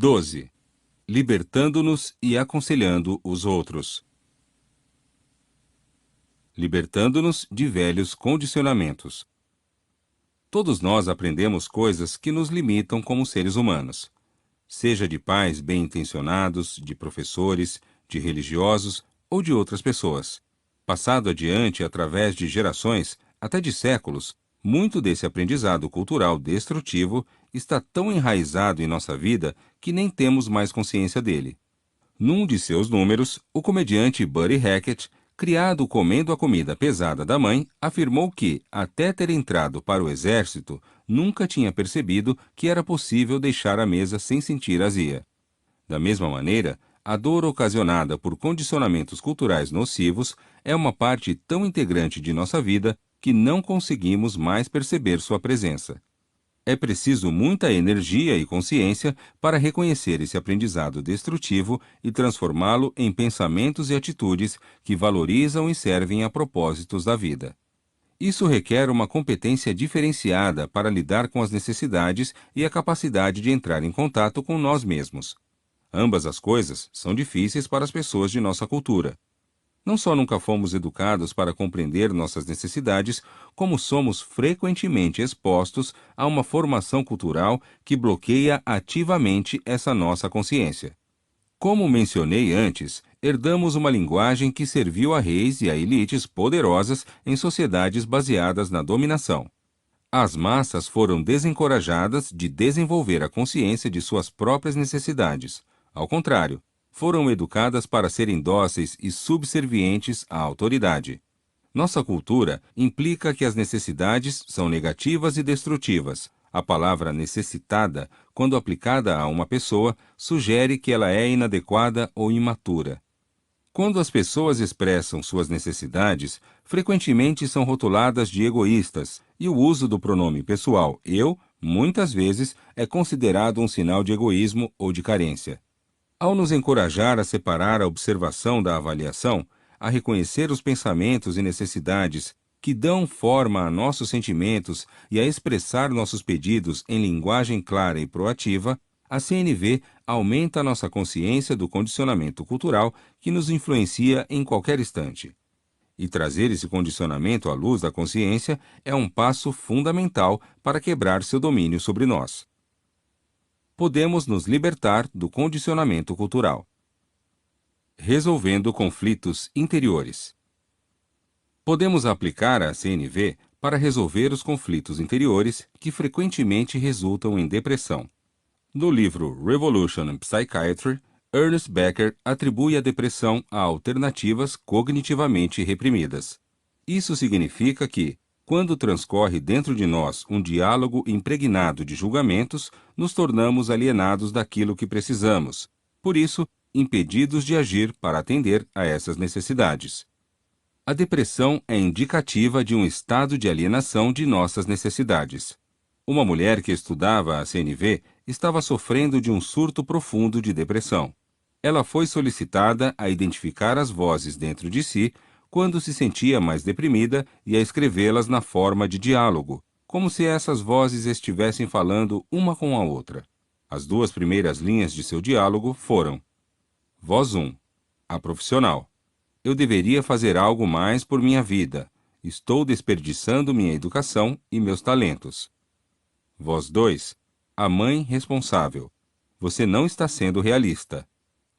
12. Libertando-nos e aconselhando os outros. Libertando-nos de velhos condicionamentos. Todos nós aprendemos coisas que nos limitam como seres humanos. Seja de pais bem-intencionados, de professores, de religiosos ou de outras pessoas. Passado adiante através de gerações, até de séculos, muito desse aprendizado cultural destrutivo está tão enraizado em nossa vida que nem temos mais consciência dele. Num de seus números, o comediante Buddy Hackett, criado comendo a comida pesada da mãe, afirmou que, até ter entrado para o exército, nunca tinha percebido que era possível deixar a mesa sem sentir azia. Da mesma maneira, a dor ocasionada por condicionamentos culturais nocivos é uma parte tão integrante de nossa vida que não conseguimos mais perceber sua presença. É preciso muita energia e consciência para reconhecer esse aprendizado destrutivo e transformá-lo em pensamentos e atitudes que valorizam e servem a propósitos da vida. Isso requer uma competência diferenciada para lidar com as necessidades e a capacidade de entrar em contato com nós mesmos. Ambas as coisas são difíceis para as pessoas de nossa cultura. Não só nunca fomos educados para compreender nossas necessidades, como somos frequentemente expostos a uma formação cultural que bloqueia ativamente essa nossa consciência. Como mencionei antes, herdamos uma linguagem que serviu a reis e a elites poderosas em sociedades baseadas na dominação. As massas foram desencorajadas de desenvolver a consciência de suas próprias necessidades. Ao contrário, foram educadas para serem dóceis e subservientes à autoridade. Nossa cultura implica que as necessidades são negativas e destrutivas. A palavra necessitada, quando aplicada a uma pessoa, sugere que ela é inadequada ou imatura. Quando as pessoas expressam suas necessidades, frequentemente são rotuladas de egoístas, e o uso do pronome pessoal eu, muitas vezes, é considerado um sinal de egoísmo ou de carência. Ao nos encorajar a separar a observação da avaliação, a reconhecer os pensamentos e necessidades que dão forma a nossos sentimentos e a expressar nossos pedidos em linguagem clara e proativa, a CNV aumenta a nossa consciência do condicionamento cultural que nos influencia em qualquer instante. E trazer esse condicionamento à luz da consciência é um passo fundamental para quebrar seu domínio sobre nós. Podemos nos libertar do condicionamento cultural. Resolvendo conflitos interiores. Podemos aplicar a CNV para resolver os conflitos interiores que frequentemente resultam em depressão. No livro Revolution in Psychiatry, Ernest Becker atribui a depressão a alternativas cognitivamente reprimidas. Isso significa que, quando transcorre dentro de nós um diálogo impregnado de julgamentos, nos tornamos alienados daquilo que precisamos, por isso, impedidos de agir para atender a essas necessidades. A depressão é indicativa de um estado de alienação de nossas necessidades. Uma mulher que estudava a CNV estava sofrendo de um surto profundo de depressão. Ela foi solicitada a identificar as vozes dentro de si quando se sentia mais deprimida e a escrevê-las na forma de diálogo, como se essas vozes estivessem falando uma com a outra. As duas primeiras linhas de seu diálogo foram: Voz 1. A profissional. Eu deveria fazer algo mais por minha vida. Estou desperdiçando minha educação e meus talentos. Voz 2. A mãe responsável. Você não está sendo realista.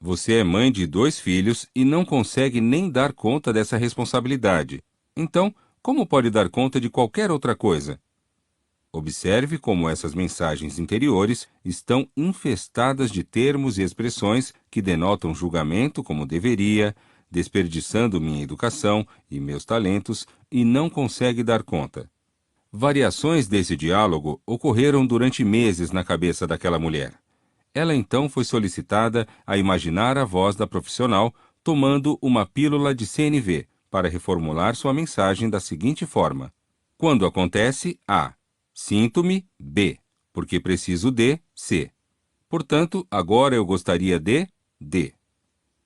Você é mãe de 2 filhos e não consegue nem dar conta dessa responsabilidade. Então, como pode dar conta de qualquer outra coisa? Observe como essas mensagens interiores estão infestadas de termos e expressões que denotam julgamento como deveria, desperdiçando minha educação e meus talentos e não consegue dar conta. Variações desse diálogo ocorreram durante meses na cabeça daquela mulher. Ela então foi solicitada a imaginar a voz da profissional tomando uma pílula de CNV para reformular sua mensagem da seguinte forma: quando acontece A, sinto-me B, porque preciso de C. Portanto, agora eu gostaria de D.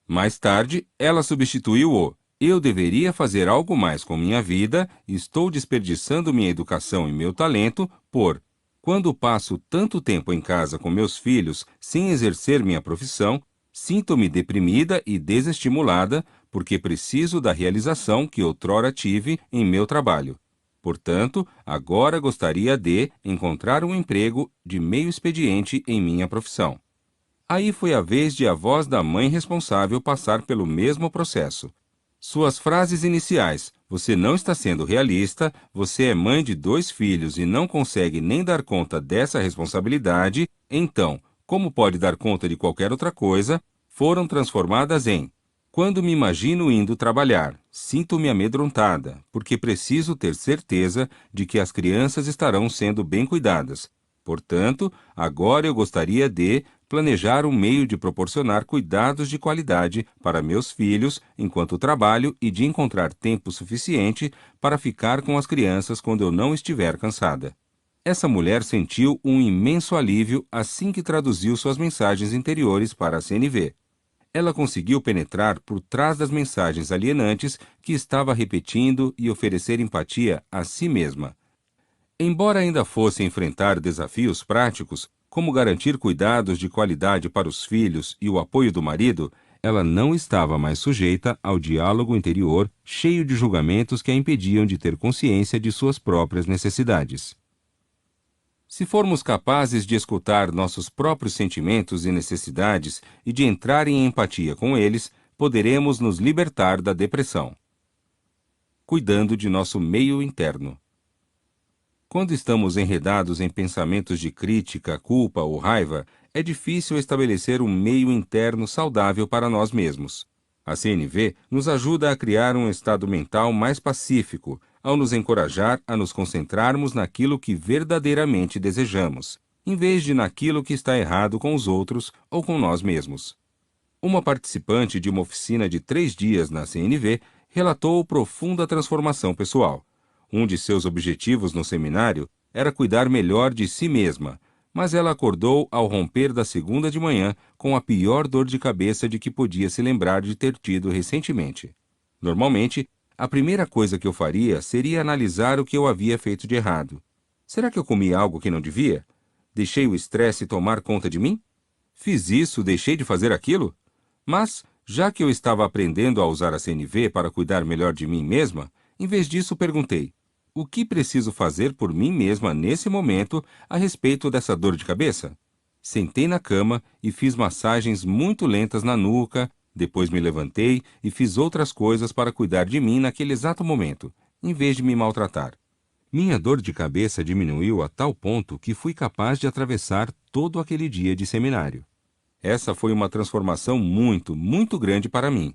Mais tarde, ela substituiu o eu deveria fazer algo mais com minha vida, estou desperdiçando minha educação e meu talento por Quando passo tanto tempo em casa com meus filhos sem exercer minha profissão, sinto-me deprimida e desestimulada porque preciso da realização que outrora tive em meu trabalho. Portanto, agora gostaria de encontrar um emprego de meio expediente em minha profissão. Aí foi a vez de a voz da mãe responsável passar pelo mesmo processo. Suas frases iniciais: "Você não está sendo realista, você é mãe de 2 filhos e não consegue nem dar conta dessa responsabilidade, então, como pode dar conta de qualquer outra coisa?", foram transformadas em: "Quando me imagino indo trabalhar, sinto-me amedrontada, porque preciso ter certeza de que as crianças estarão sendo bem cuidadas. Portanto, agora eu gostaria de planejar um meio de proporcionar cuidados de qualidade para meus filhos enquanto trabalho e de encontrar tempo suficiente para ficar com as crianças quando eu não estiver cansada." Essa mulher sentiu um imenso alívio assim que traduziu suas mensagens interiores para a CNV. Ela conseguiu penetrar por trás das mensagens alienantes que estava repetindo e oferecer empatia a si mesma. Embora ainda fosse enfrentar desafios práticos, como garantir cuidados de qualidade para os filhos e o apoio do marido, ela não estava mais sujeita ao diálogo interior cheio de julgamentos que a impediam de ter consciência de suas próprias necessidades. Se formos capazes de escutar nossos próprios sentimentos e necessidades e de entrar em empatia com eles, poderemos nos libertar da depressão. Cuidando de nosso meio interno. Quando estamos enredados em pensamentos de crítica, culpa ou raiva, é difícil estabelecer um meio interno saudável para nós mesmos. A CNV nos ajuda a criar um estado mental mais pacífico, ao nos encorajar a nos concentrarmos naquilo que verdadeiramente desejamos, em vez de naquilo que está errado com os outros ou com nós mesmos. Uma participante de uma oficina de 3 dias na CNV relatou profunda transformação pessoal. Um de seus objetivos no seminário era cuidar melhor de si mesma, mas ela acordou ao romper da segunda de manhã com a pior dor de cabeça de que podia se lembrar de ter tido recentemente. Normalmente, a primeira coisa que eu faria seria analisar o que eu havia feito de errado. Será que eu comi algo que não devia? Deixei o estresse tomar conta de mim? Fiz isso, deixei de fazer aquilo? Mas, já que eu estava aprendendo a usar a CNV para cuidar melhor de mim mesma, em vez disso perguntei: o que preciso fazer por mim mesma nesse momento a respeito dessa dor de cabeça? Sentei na cama e fiz massagens muito lentas na nuca, depois me levantei e fiz outras coisas para cuidar de mim naquele exato momento, em vez de me maltratar. Minha dor de cabeça diminuiu a tal ponto que fui capaz de atravessar todo aquele dia de seminário. Essa foi uma transformação muito, muito grande para mim.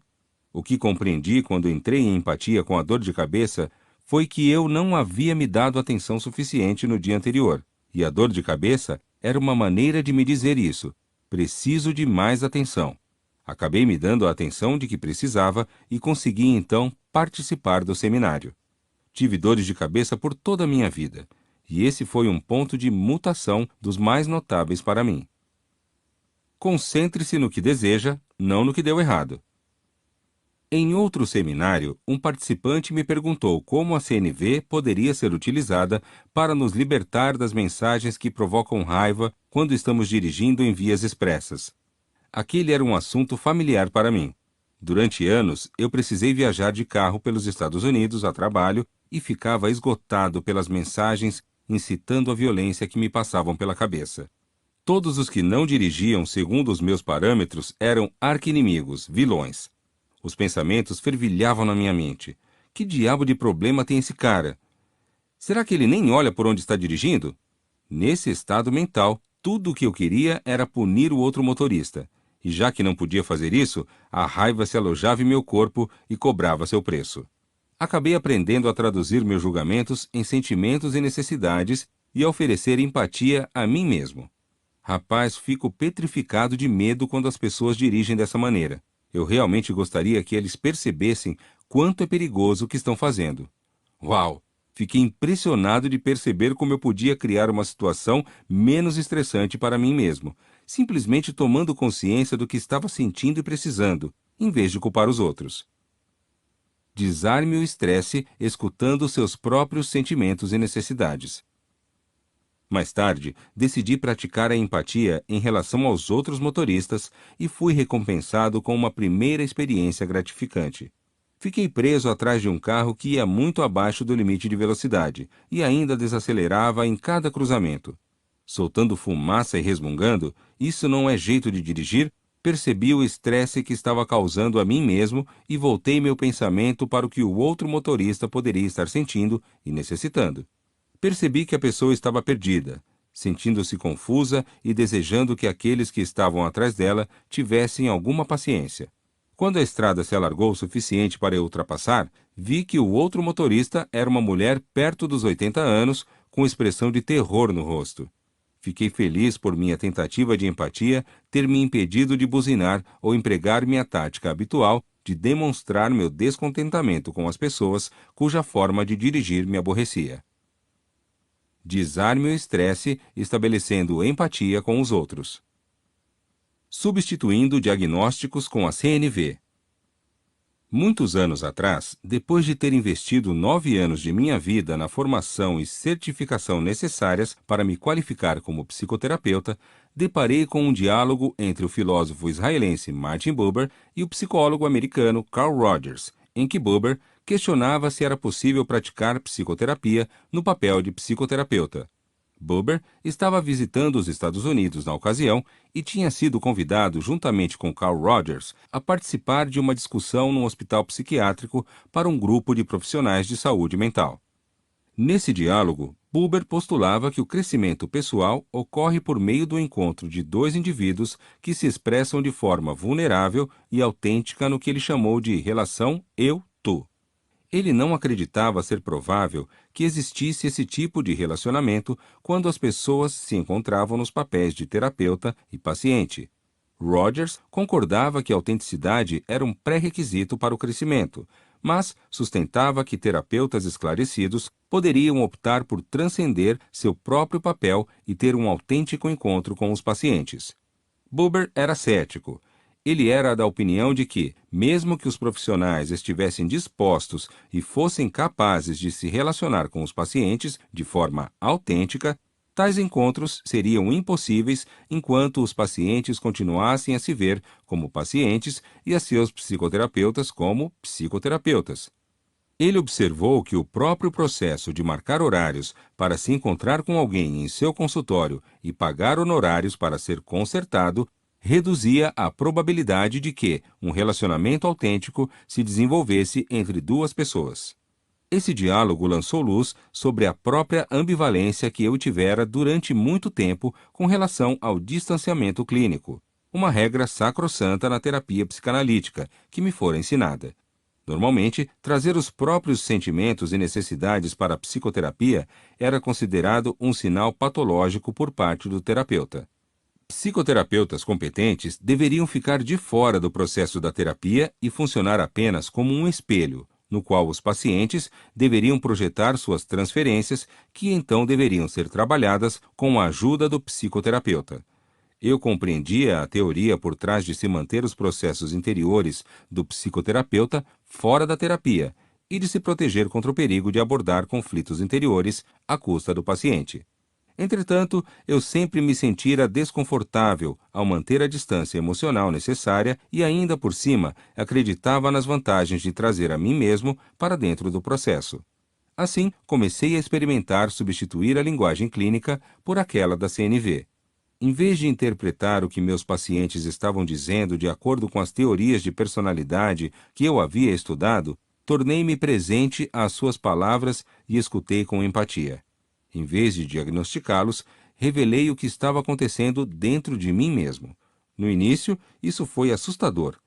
O que compreendi quando entrei em empatia com a dor de cabeça foi que eu não havia me dado atenção suficiente no dia anterior, e a dor de cabeça era uma maneira de me dizer isso: preciso de mais atenção. Acabei me dando a atenção de que precisava e consegui então participar do seminário. Tive dores de cabeça por toda a minha vida, e esse foi um ponto de mutação dos mais notáveis para mim. Concentre-se no que deseja, não no que deu errado. Em outro seminário, um participante me perguntou como a CNV poderia ser utilizada para nos libertar das mensagens que provocam raiva quando estamos dirigindo em vias expressas. Aquele era um assunto familiar para mim. Durante anos, eu precisei viajar de carro pelos Estados Unidos a trabalho e ficava esgotado pelas mensagens incitando a violência que me passavam pela cabeça. Todos os que não dirigiam segundo os meus parâmetros eram arqui-inimigos, vilões. Os pensamentos fervilhavam na minha mente. Que diabo de problema tem esse cara? Será que ele nem olha por onde está dirigindo? Nesse estado mental, tudo o que eu queria era punir o outro motorista. E já que não podia fazer isso, a raiva se alojava em meu corpo e cobrava seu preço. Acabei aprendendo a traduzir meus julgamentos em sentimentos e necessidades e a oferecer empatia a mim mesmo. Rapaz, fico petrificado de medo quando as pessoas dirigem dessa maneira. Eu realmente gostaria que eles percebessem quanto é perigoso o que estão fazendo. Uau! Fiquei impressionado de perceber como eu podia criar uma situação menos estressante para mim mesmo, simplesmente tomando consciência do que estava sentindo e precisando, em vez de culpar os outros. Desarme o estresse escutando seus próprios sentimentos e necessidades. Mais tarde, decidi praticar a empatia em relação aos outros motoristas e fui recompensado com uma primeira experiência gratificante. Fiquei preso atrás de um carro que ia muito abaixo do limite de velocidade e ainda desacelerava em cada cruzamento. Soltando fumaça e resmungando, isso não é jeito de dirigir? Percebi o estresse que estava causando a mim mesmo e voltei meu pensamento para o que o outro motorista poderia estar sentindo e necessitando. Percebi que a pessoa estava perdida, sentindo-se confusa e desejando que aqueles que estavam atrás dela tivessem alguma paciência. Quando a estrada se alargou o suficiente para eu ultrapassar, vi que o outro motorista era uma mulher perto dos 80 anos, com expressão de terror no rosto. Fiquei feliz por minha tentativa de empatia ter me impedido de buzinar ou empregar minha tática habitual de demonstrar meu descontentamento com as pessoas cuja forma de dirigir me aborrecia. Desarme o estresse estabelecendo empatia com os outros. Substituindo diagnósticos com a CNV. Muitos anos atrás, depois de ter investido 9 anos de minha vida na formação e certificação necessárias para me qualificar como psicoterapeuta, deparei com um diálogo entre o filósofo israelense Martin Buber e o psicólogo americano Carl Rogers, em que Buber questionava se era possível praticar psicoterapia no papel de psicoterapeuta. Buber estava visitando os Estados Unidos na ocasião e tinha sido convidado, juntamente com Carl Rogers, a participar de uma discussão num hospital psiquiátrico para um grupo de profissionais de saúde mental. Nesse diálogo, Buber postulava que o crescimento pessoal ocorre por meio do encontro de dois indivíduos que se expressam de forma vulnerável e autêntica no que ele chamou de relação eu-tu. Ele não acreditava ser provável que existisse esse tipo de relacionamento quando as pessoas se encontravam nos papéis de terapeuta e paciente. Rogers concordava que a autenticidade era um pré-requisito para o crescimento, mas sustentava que terapeutas esclarecidos poderiam optar por transcender seu próprio papel e ter um autêntico encontro com os pacientes. Buber era cético. Ele era da opinião de que, mesmo que os profissionais estivessem dispostos e fossem capazes de se relacionar com os pacientes de forma autêntica, tais encontros seriam impossíveis enquanto os pacientes continuassem a se ver como pacientes e a seus psicoterapeutas como psicoterapeutas. Ele observou que o próprio processo de marcar horários para se encontrar com alguém em seu consultório e pagar honorários para ser consertado reduzia a probabilidade de que um relacionamento autêntico se desenvolvesse entre duas pessoas. Esse diálogo lançou luz sobre a própria ambivalência que eu tivera durante muito tempo com relação ao distanciamento clínico, uma regra sacrossanta na terapia psicanalítica que me fora ensinada. Normalmente, trazer os próprios sentimentos e necessidades para a psicoterapia era considerado um sinal patológico por parte do terapeuta. Psicoterapeutas competentes deveriam ficar de fora do processo da terapia e funcionar apenas como um espelho, no qual os pacientes deveriam projetar suas transferências, que então deveriam ser trabalhadas com a ajuda do psicoterapeuta. Eu compreendia a teoria por trás de se manter os processos interiores do psicoterapeuta fora da terapia e de se proteger contra o perigo de abordar conflitos interiores à custa do paciente. Entretanto, eu sempre me sentira desconfortável ao manter a distância emocional necessária e ainda por cima acreditava nas vantagens de trazer a mim mesmo para dentro do processo. Assim, comecei a experimentar substituir a linguagem clínica por aquela da CNV. Em vez de interpretar o que meus pacientes estavam dizendo de acordo com as teorias de personalidade que eu havia estudado, tornei-me presente às suas palavras e escutei com empatia. Em vez de diagnosticá-los, revelei o que estava acontecendo dentro de mim mesmo. No início, isso foi assustador.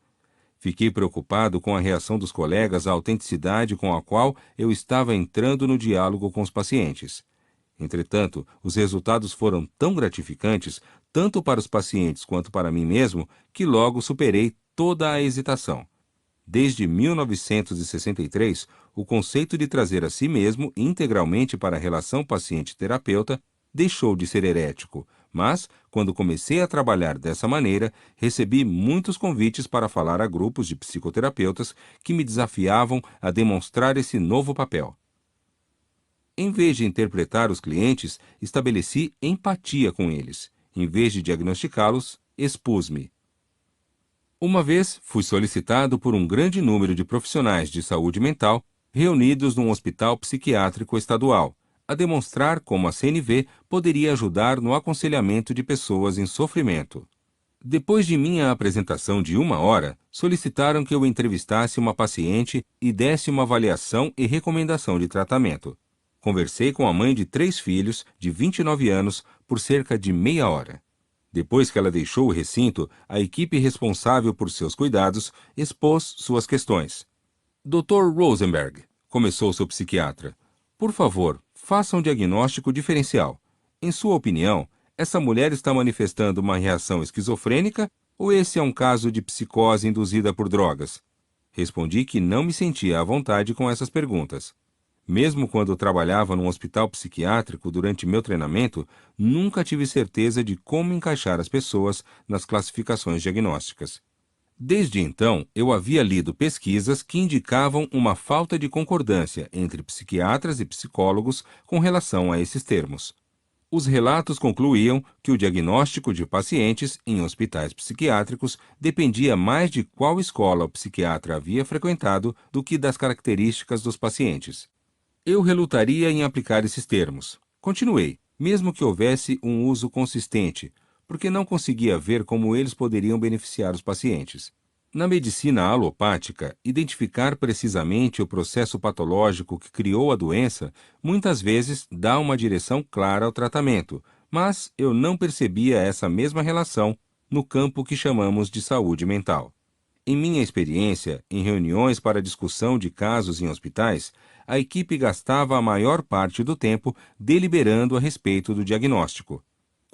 Fiquei preocupado com a reação dos colegas à autenticidade com a qual eu estava entrando no diálogo com os pacientes. Entretanto, os resultados foram tão gratificantes, tanto para os pacientes quanto para mim mesmo, que logo superei toda a hesitação. Desde 1963, o conceito de trazer a si mesmo integralmente para a relação paciente-terapeuta deixou de ser herético, mas, quando comecei a trabalhar dessa maneira, recebi muitos convites para falar a grupos de psicoterapeutas que me desafiavam a demonstrar esse novo papel. Em vez de interpretar os clientes, estabeleci empatia com eles. Em vez de diagnosticá-los, expus-me. Uma vez, fui solicitado por um grande número de profissionais de saúde mental reunidos num hospital psiquiátrico estadual, a demonstrar como a CNV poderia ajudar no aconselhamento de pessoas em sofrimento. Depois de minha apresentação de 1 hora, solicitaram que eu entrevistasse uma paciente e desse uma avaliação e recomendação de tratamento. Conversei com a mãe de 3 filhos, de 29 anos, por cerca de meia hora. Depois que ela deixou o recinto, a equipe responsável por seus cuidados expôs suas questões. Dr. Rosenberg, começou seu psiquiatra, por favor, faça um diagnóstico diferencial. Em sua opinião, essa mulher está manifestando uma reação esquizofrênica ou esse é um caso de psicose induzida por drogas? Respondi que não me sentia à vontade com essas perguntas. Mesmo quando trabalhava num hospital psiquiátrico durante meu treinamento, nunca tive certeza de como encaixar as pessoas nas classificações diagnósticas. Desde então, eu havia lido pesquisas que indicavam uma falta de concordância entre psiquiatras e psicólogos com relação a esses termos. Os relatos concluíam que o diagnóstico de pacientes em hospitais psiquiátricos dependia mais de qual escola o psiquiatra havia frequentado do que das características dos pacientes. Eu relutaria em aplicar esses termos. Continuei, mesmo que houvesse um uso consistente, porque não conseguia ver como eles poderiam beneficiar os pacientes. Na medicina alopática, identificar precisamente o processo patológico que criou a doença muitas vezes dá uma direção clara ao tratamento, mas eu não percebia essa mesma relação no campo que chamamos de saúde mental. Em minha experiência, em reuniões para discussão de casos em hospitais, a equipe gastava a maior parte do tempo deliberando a respeito do diagnóstico.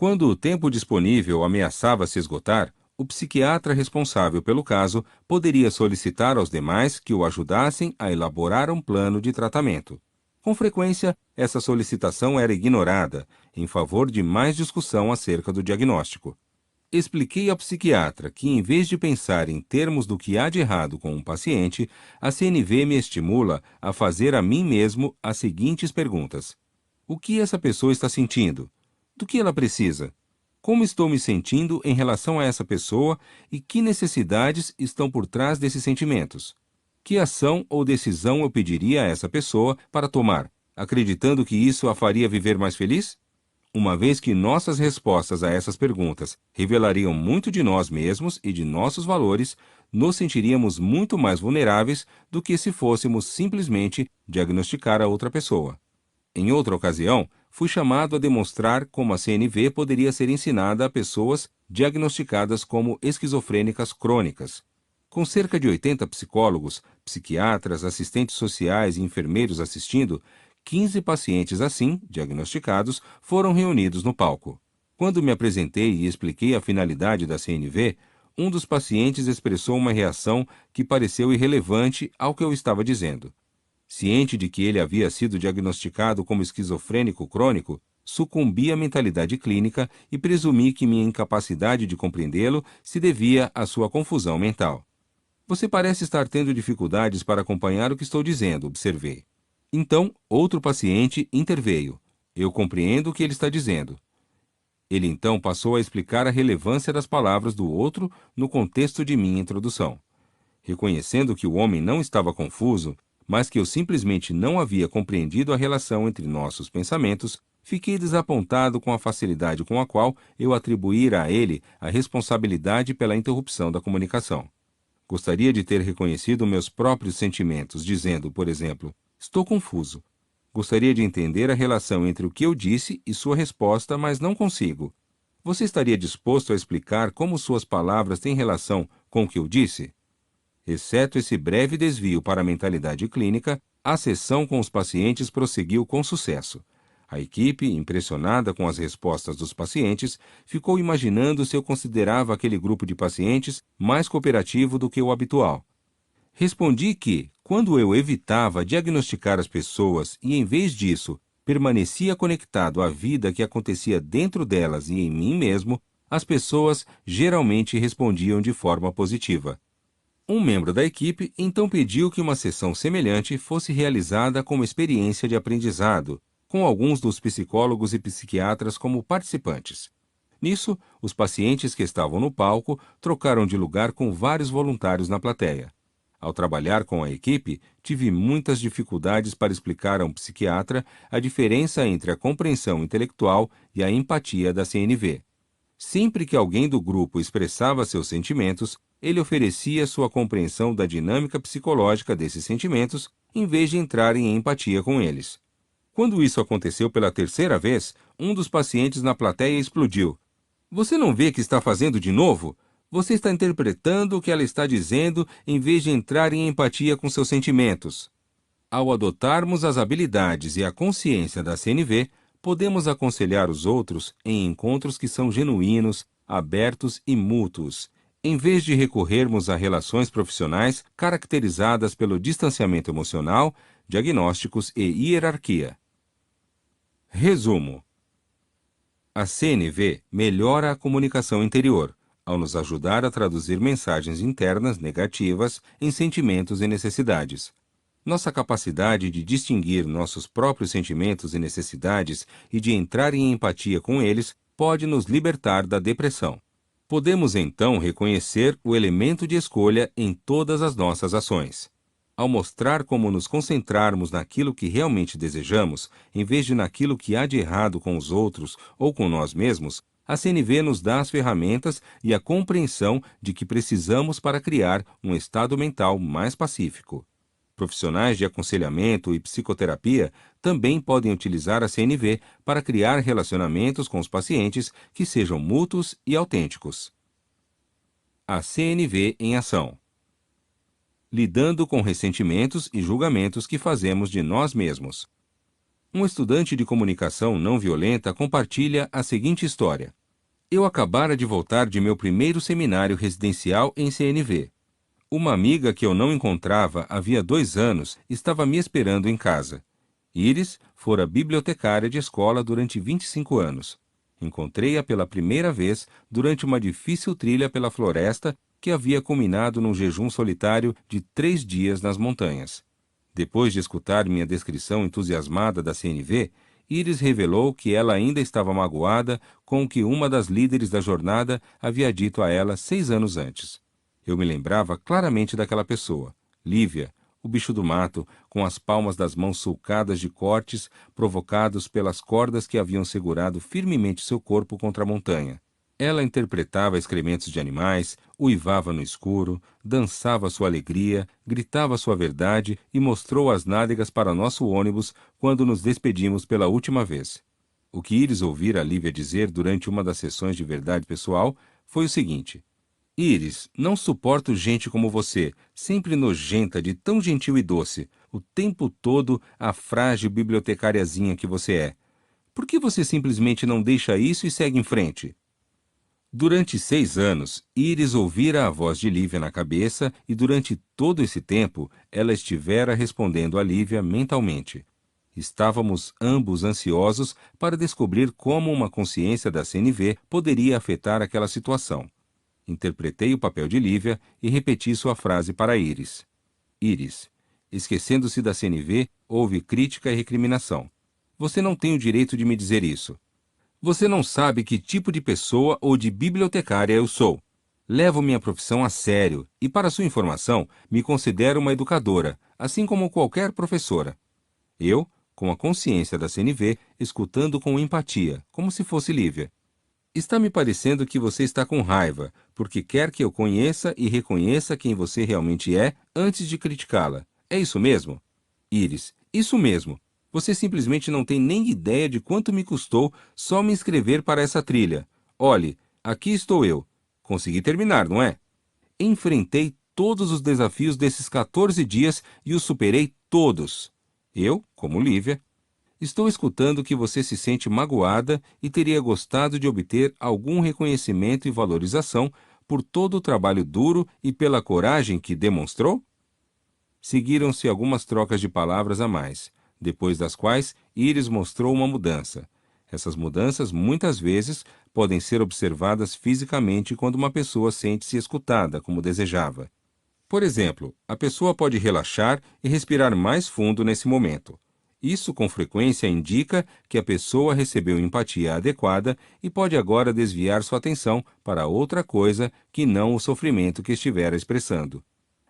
Quando o tempo disponível ameaçava se esgotar, o psiquiatra responsável pelo caso poderia solicitar aos demais que o ajudassem a elaborar um plano de tratamento. Com frequência, essa solicitação era ignorada, em favor de mais discussão acerca do diagnóstico. Expliquei ao psiquiatra que, em vez de pensar em termos do que há de errado com um paciente, a CNV me estimula a fazer a mim mesmo as seguintes perguntas: o que essa pessoa está sentindo? Do que ela precisa? Como estou me sentindo em relação a essa pessoa e que necessidades estão por trás desses sentimentos? Que ação ou decisão eu pediria a essa pessoa para tomar, acreditando que isso a faria viver mais feliz? Uma vez que nossas respostas a essas perguntas revelariam muito de nós mesmos e de nossos valores, nos sentiríamos muito mais vulneráveis do que se fôssemos simplesmente diagnosticar a outra pessoa. Em outra ocasião, fui chamado a demonstrar como a CNV poderia ser ensinada a pessoas diagnosticadas como esquizofrênicas crônicas. Com cerca de 80 psicólogos, psiquiatras, assistentes sociais e enfermeiros assistindo, 15 pacientes assim, diagnosticados, foram reunidos no palco. Quando me apresentei e expliquei a finalidade da CNV, um dos pacientes expressou uma reação que pareceu irrelevante ao que eu estava dizendo. Ciente de que ele havia sido diagnosticado como esquizofrênico crônico, sucumbi à mentalidade clínica e presumi que minha incapacidade de compreendê-lo se devia à sua confusão mental. Você parece estar tendo dificuldades para acompanhar o que estou dizendo, observei. Então, outro paciente interveio. Eu compreendo o que ele está dizendo. Ele então passou a explicar a relevância das palavras do outro no contexto de minha introdução. Reconhecendo que o homem não estava confuso, mas que eu simplesmente não havia compreendido a relação entre nossos pensamentos, fiquei desapontado com a facilidade com a qual eu atribuíra a ele a responsabilidade pela interrupção da comunicação. Gostaria de ter reconhecido meus próprios sentimentos, dizendo, por exemplo, estou confuso. Gostaria de entender a relação entre o que eu disse e sua resposta, mas não consigo. Você estaria disposto a explicar como suas palavras têm relação com o que eu disse? Exceto esse breve desvio para a mentalidade clínica, a sessão com os pacientes prosseguiu com sucesso. A equipe, impressionada com as respostas dos pacientes, ficou imaginando se eu considerava aquele grupo de pacientes mais cooperativo do que o habitual. Respondi que, quando eu evitava diagnosticar as pessoas e, em vez disso, permanecia conectado à vida que acontecia dentro delas e em mim mesmo, as pessoas geralmente respondiam de forma positiva. Um membro da equipe então pediu que uma sessão semelhante fosse realizada como experiência de aprendizado, com alguns dos psicólogos e psiquiatras como participantes. Nisso, os pacientes que estavam no palco trocaram de lugar com vários voluntários na plateia. Ao trabalhar com a equipe, tive muitas dificuldades para explicar a um psiquiatra a diferença entre a compreensão intelectual e a empatia da CNV. Sempre que alguém do grupo expressava seus sentimentos, ele oferecia sua compreensão da dinâmica psicológica desses sentimentos, em vez de entrar em empatia com eles. Quando isso aconteceu pela terceira vez, um dos pacientes na plateia explodiu. Você não vê que está fazendo de novo? Você está interpretando o que ela está dizendo em vez de entrar em empatia com seus sentimentos. Ao adotarmos as habilidades e a consciência da CNV, podemos aconselhar os outros em encontros que são genuínos, abertos e mútuos, em vez de recorrermos a relações profissionais caracterizadas pelo distanciamento emocional, diagnósticos e hierarquia. Resumo: a CNV melhora a comunicação interior, ao nos ajudar a traduzir mensagens internas negativas em sentimentos e necessidades. Nossa capacidade de distinguir nossos próprios sentimentos e necessidades e de entrar em empatia com eles pode nos libertar da depressão. Podemos então reconhecer o elemento de escolha em todas as nossas ações. Ao mostrar como nos concentrarmos naquilo que realmente desejamos, em vez de naquilo que há de errado com os outros ou com nós mesmos, a CNV nos dá as ferramentas e a compreensão de que precisamos para criar um estado mental mais pacífico. Profissionais de aconselhamento e psicoterapia também podem utilizar a CNV para criar relacionamentos com os pacientes que sejam mútuos e autênticos. A CNV em ação. Lidando com ressentimentos e julgamentos que fazemos de nós mesmos. Um estudante de comunicação não violenta compartilha a seguinte história. Eu acabara de voltar de meu primeiro seminário residencial em CNV. Uma amiga que eu não encontrava havia 2 anos estava me esperando em casa. Iris fora bibliotecária de escola durante 25 anos. Encontrei-a pela primeira vez durante uma difícil trilha pela floresta que havia culminado num jejum solitário de 3 dias nas montanhas. Depois de escutar minha descrição entusiasmada da CNV, Iris revelou que ela ainda estava magoada com o que uma das líderes da jornada havia dito a ela 6 anos antes. Eu me lembrava claramente daquela pessoa, Lívia, o bicho do mato, com as palmas das mãos sulcadas de cortes provocados pelas cordas que haviam segurado firmemente seu corpo contra a montanha. Ela interpretava excrementos de animais, uivava no escuro, dançava sua alegria, gritava sua verdade e mostrou as nádegas para nosso ônibus quando nos despedimos pela última vez. O que Iris ouvira a Lívia dizer durante uma das sessões de verdade pessoal foi o seguinte: Iris, não suporto gente como você, sempre nojenta de tão gentil e doce, o tempo todo a frágil bibliotecariazinha que você é. Por que você simplesmente não deixa isso e segue em frente? Durante 6 anos, Iris ouvira a voz de Lívia na cabeça e durante todo esse tempo ela estivera respondendo a Lívia mentalmente. Estávamos ambos ansiosos para descobrir como uma consciência da CNV poderia afetar aquela situação. Interpretei o papel de Lívia e repeti sua frase para Iris. Iris, esquecendo-se da CNV, houve crítica e recriminação. Você não tem o direito de me dizer isso. Você não sabe que tipo de pessoa ou de bibliotecária eu sou. Levo minha profissão a sério e, para sua informação, me considero uma educadora, assim como qualquer professora. Eu, com a consciência da CNV, escutando com empatia, como se fosse Lívia. Está me parecendo que você está com raiva, porque quer que eu conheça e reconheça quem você realmente é antes de criticá-la. É isso mesmo? Iris, isso mesmo. Você simplesmente não tem nem ideia de quanto me custou só me inscrever para essa trilha. Olhe, aqui estou eu. Consegui terminar, não é? Enfrentei todos os desafios desses 14 dias e os superei todos. Eu, como Lívia, estou escutando que você se sente magoada e teria gostado de obter algum reconhecimento e valorização por todo o trabalho duro e pela coragem que demonstrou? Seguiram-se algumas trocas de palavras a mais, depois das quais Iris mostrou uma mudança. Essas mudanças, muitas vezes, podem ser observadas fisicamente quando uma pessoa sente-se escutada como desejava. Por exemplo, a pessoa pode relaxar e respirar mais fundo nesse momento. Isso com frequência indica que a pessoa recebeu empatia adequada e pode agora desviar sua atenção para outra coisa que não o sofrimento que estivera expressando.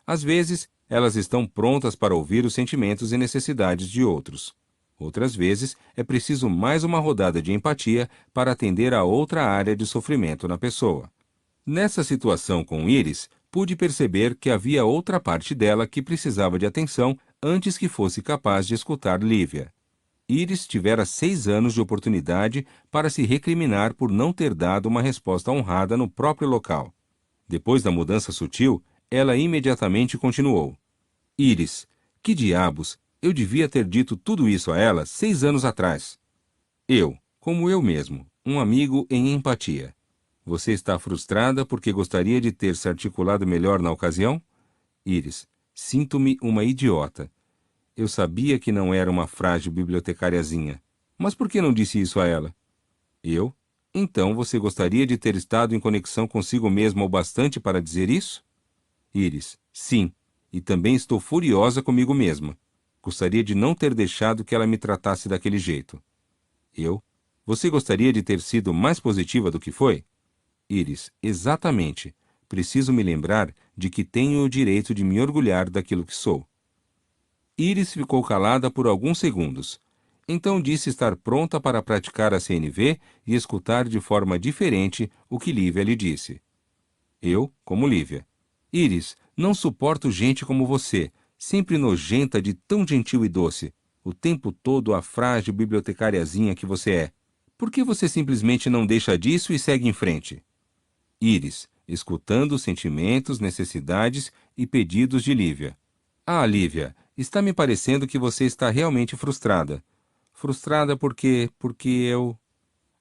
Às vezes, elas estão prontas para ouvir os sentimentos e necessidades de outros. Outras vezes, é preciso mais uma rodada de empatia para atender a outra área de sofrimento na pessoa. Nessa situação com Iris, pude perceber que havia outra parte dela que precisava de atenção antes que fosse capaz de escutar Lívia. Iris tivera 6 anos de oportunidade para se recriminar por não ter dado uma resposta honrada no próprio local. Depois da mudança sutil, ela imediatamente continuou. Iris, que diabos, eu devia ter dito tudo isso a ela 6 anos atrás. Eu, como eu mesmo, um amigo em empatia. Você está frustrada porque gostaria de ter se articulado melhor na ocasião? Iris, sinto-me uma idiota. Eu sabia que não era uma frágil bibliotecariazinha. Mas por que não disse isso a ela? Eu? Então você gostaria de ter estado em conexão consigo mesma o bastante para dizer isso? Iris, sim. E também estou furiosa comigo mesma. Gostaria de não ter deixado que ela me tratasse daquele jeito. Eu? Você gostaria de ter sido mais positiva do que foi? Iris, exatamente. Preciso me lembrar de que tenho o direito de me orgulhar daquilo que sou. Iris ficou calada por alguns segundos. Então disse estar pronta para praticar a CNV e escutar de forma diferente o que Lívia lhe disse. Eu, como Lívia. Iris, não suporto gente como você, sempre nojenta de tão gentil e doce. O tempo todo a frágil bibliotecariazinha que você é. Por que você simplesmente não deixa disso e segue em frente? Iris, escutando os sentimentos, necessidades e pedidos de Lívia. Ah, Lívia, está me parecendo que você está realmente frustrada. Frustrada porque eu...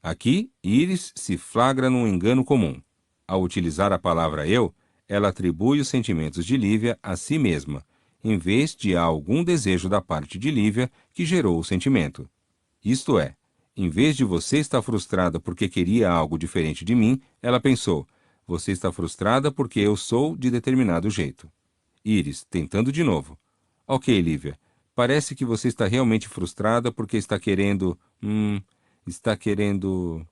Aqui, Iris se flagra num engano comum. Ao utilizar a palavra eu, ela atribui os sentimentos de Lívia a si mesma, em vez de a algum desejo da parte de Lívia que gerou o sentimento. Isto é, em vez de você estar frustrada porque queria algo diferente de mim, ela pensou, você está frustrada porque eu sou de determinado jeito. Iris, tentando de novo. Ok, Lívia, parece que você está realmente frustrada porque está querendo... está querendo...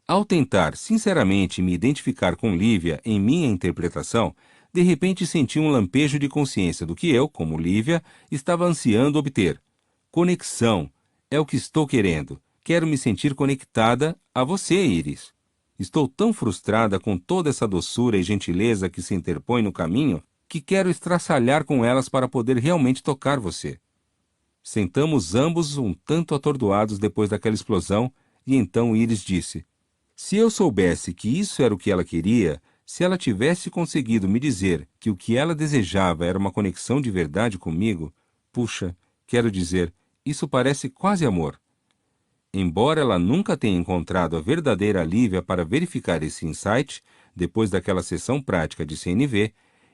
Ao tentar, sinceramente, me identificar com Lívia em minha interpretação, de repente senti um lampejo de consciência do que eu, como Lívia, estava ansiando obter. Conexão. É o que estou querendo. Quero me sentir conectada a você, Iris. Estou tão frustrada com toda essa doçura e gentileza que se interpõe no caminho que quero estraçalhar com elas para poder realmente tocar você. Sentamos ambos um tanto atordoados depois daquela explosão e então Iris disse: se eu soubesse que isso era o que ela queria, se ela tivesse conseguido me dizer que o que ela desejava era uma conexão de verdade comigo, puxa, quero dizer, isso parece quase amor. Embora ela nunca tenha encontrado a verdadeira Lívia para verificar esse insight, depois daquela sessão prática de CNV,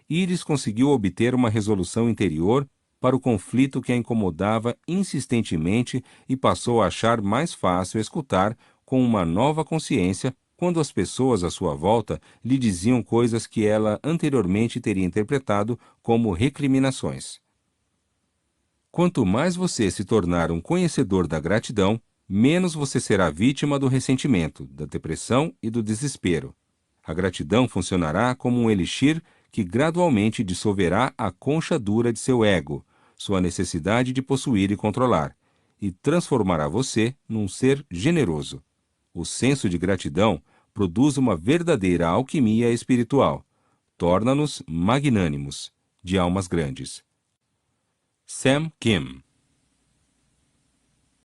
Iris conseguiu obter uma resolução interior para o conflito que a incomodava insistentemente e passou a achar mais fácil escutar com uma nova consciência quando as pessoas à sua volta lhe diziam coisas que ela anteriormente teria interpretado como recriminações. Quanto mais você se tornar um conhecedor da gratidão, menos você será vítima do ressentimento, da depressão e do desespero. A gratidão funcionará como um elixir que gradualmente dissolverá a concha dura de seu ego, sua necessidade de possuir e controlar, e transformará você num ser generoso. O senso de gratidão produz uma verdadeira alquimia espiritual. Torna-nos magnânimos, de almas grandes. Sam Kim.